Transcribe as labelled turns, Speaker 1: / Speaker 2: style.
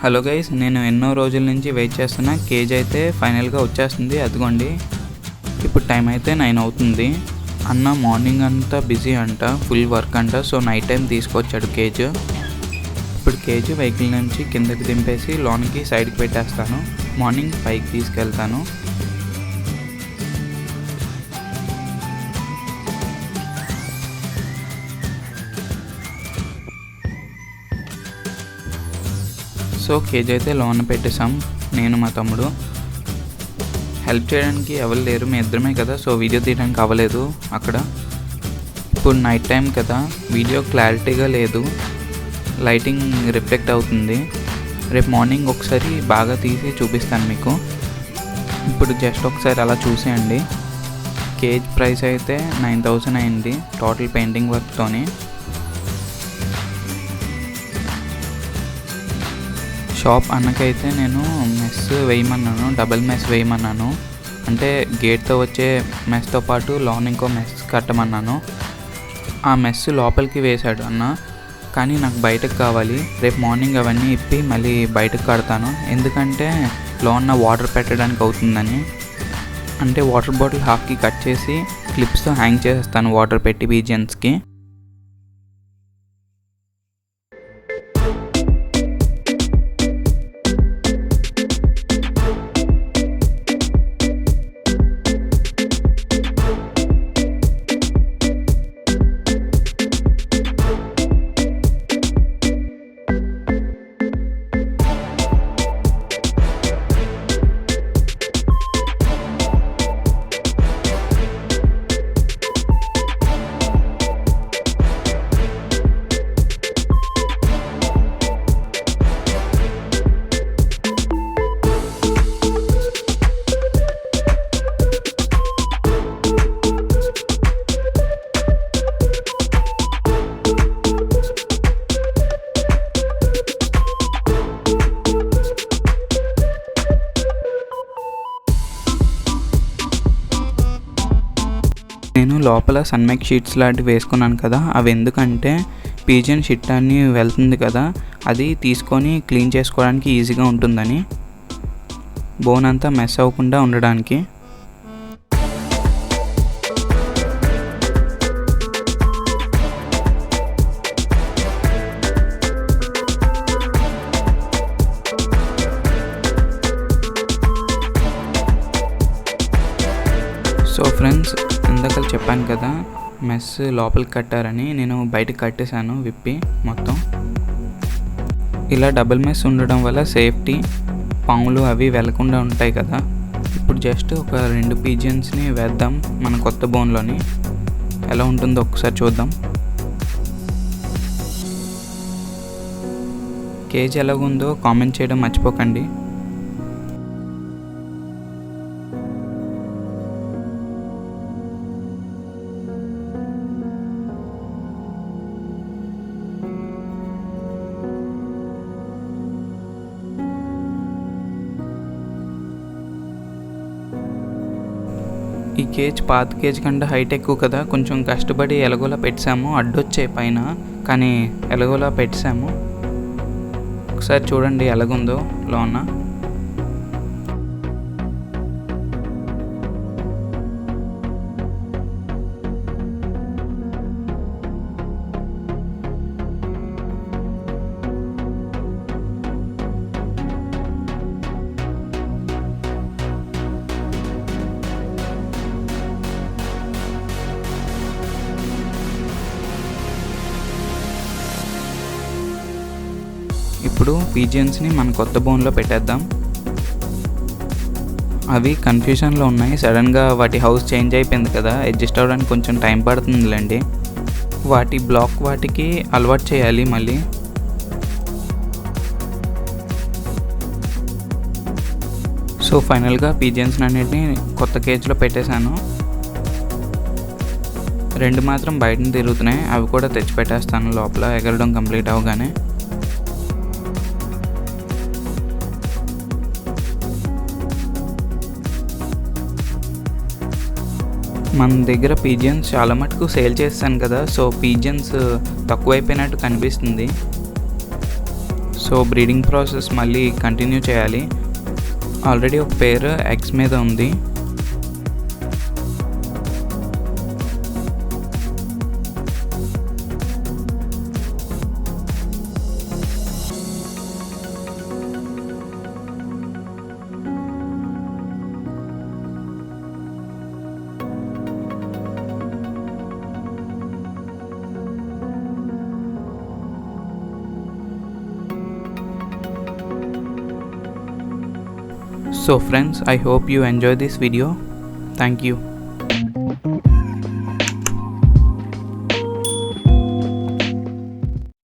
Speaker 1: Hello guys, నేను ఎన్నో రోజుల నుంచి వెయిట్ చేస్తున్నా కేజ్ అయితే ఫైనల్గా వచ్చేస్తుంది. అదిగోండి, ఇప్పుడు టైం అయితే 9 అవుతుంది. అన్న మార్నింగ్ అంతా బిజీ అంట, ఫుల్ వర్క్ అంట. సో నైట్ టైం తీసుకొచ్చాడు కేజ్. ఇప్పుడు కేజ్ వెహికల్ నుంచి కిందకి దింపేసి లోనికి సైడ్కి పెట్టేస్తాను. మార్నింగ్ పైకి తీసుకెళ్తాను. సో కేజ్ అయితే లోన పెట్టేసాం. నేను మా తమ్ముడు హెల్ప్ చేయడానికి ఎవరు లేరు, మీ ఇద్దరమే కదా. సో వీడియో తీయడానికి అవ్వలేదు అక్కడ. ఇప్పుడు నైట్ టైం కదా, వీడియో క్లారిటీగా లేదు, లైటింగ్ రిఫ్లెక్ట్ అవుతుంది. రేపు మార్నింగ్ ఒకసారి బాగా తీసి చూపిస్తాను మీకు. ఇప్పుడు జస్ట్ ఒకసారి అలా చూసేయండి. కేజ్ ప్రైస్ అయితే 9,000 అయింది టోటల్ పెయింటింగ్ వర్క్తోని. షాప్ అన్నకైతే నేను మెస్ వేయమన్నాను, డబుల్ మెస్ వేయమన్నాను. అంటే గేట్తో వచ్చే మెస్తో పాటు లోన్ ఇంకో మెస్ కట్టమన్నాను. ఆ మెస్ లోపలికి వేశాడు అన్న, కానీ నాకు బయటకు కావాలి. రేపు మార్నింగ్ అవన్నీ ఇప్పి మళ్ళీ బయటకు కడతాను. ఎందుకంటే లోన వాటర్ పెట్టడానికి అవుతుందని. అంటే వాటర్ బాటిల్ హాఫ్కి కట్ చేసి క్లిప్స్తో హ్యాంగ్ చేసేస్తాను వాటర్ పెట్టి పీజియన్స్కి. నేను లోపల సన్మైక్ షీట్స్ లాంటివి వేసుకున్నాను కదా, అవి ఎందుకంటే పీజియన్ షిట్ అన్ని వెళ్తుంది కదా, అది తీసుకొని క్లీన్ చేసుకోవడానికి ఈజీగా ఉంటుందని, బోన్ అంతా మెస్ అవ్వకుండా ఉండడానికి. సో ఫ్రెండ్స్, ఇందాక చెప్పాను కదా మెస్ లోపలికి కట్టారని, నేను బయటకు కట్టేశాను విప్పి మొత్తం. ఇలా డబుల్ మెస్ ఉండడం వల్ల సేఫ్టీ, పాములు అవి వెళ్లకుండా ఉంటాయి కదా. ఇప్పుడు జస్ట్ ఒక 2 పీజియన్స్ని వేద్దాం మన కొత్త బోన్లోని. ఎలా ఉంటుందో ఒకసారి చూద్దాం. కేజ్ ఎలాగుందో కామెంట్ చేయడం మర్చిపోకండి. ఈ కేజ్ పాత కేజ్ కంటే హైట్ ఎక్కువ కదా, కొంచెం కష్టపడి ఎలాగోలా పెట్టాము. అడ్డొచ్చాయి పైన, కానీ ఎలాగోలా పెట్టాము. ఒకసారి చూడండి ఎలాగుందో లోన. ఇప్పుడు పీజియన్స్ని మన కొత్త బోన్లో పెట్టేద్దాం. అవి కన్ఫ్యూషన్లో ఉన్నాయి, సడన్గా వాటి హౌస్ చేంజ్ అయిపోయింది కదా, అడ్జస్ట్ అవ్వడానికి కొంచెం టైం పడుతుందిలేండి. వాటి బ్లాక్ వాటికి అలవాటు చేయాలి మళ్ళీ. సో ఫైనల్గా పీజియన్స్ అన్నిటిని కొత్త కేజ్లో పెట్టేశాను. 2 మాత్రం బయటని తిరుగుతున్నాయి, అవి కూడా తెచ్చి పెట్టేస్తాను లోపల ఎగరడం కంప్లీట్ అవగానే. మన దగ్గర పీజియన్స్ చాలా మటుకు సేల్ చేస్తాను కదా, సో పీజియన్స్ తక్కువైపోయినట్టు కనిపిస్తుంది. సో సో బ్రీడింగ్ ప్రాసెస్ మళ్ళీ కంటిన్యూ చేయాలి. ఆల్రెడీ ఒక పేరు ఎగ్స్ మీద ఉంది. So friends, I hope you enjoy this video. Thank you.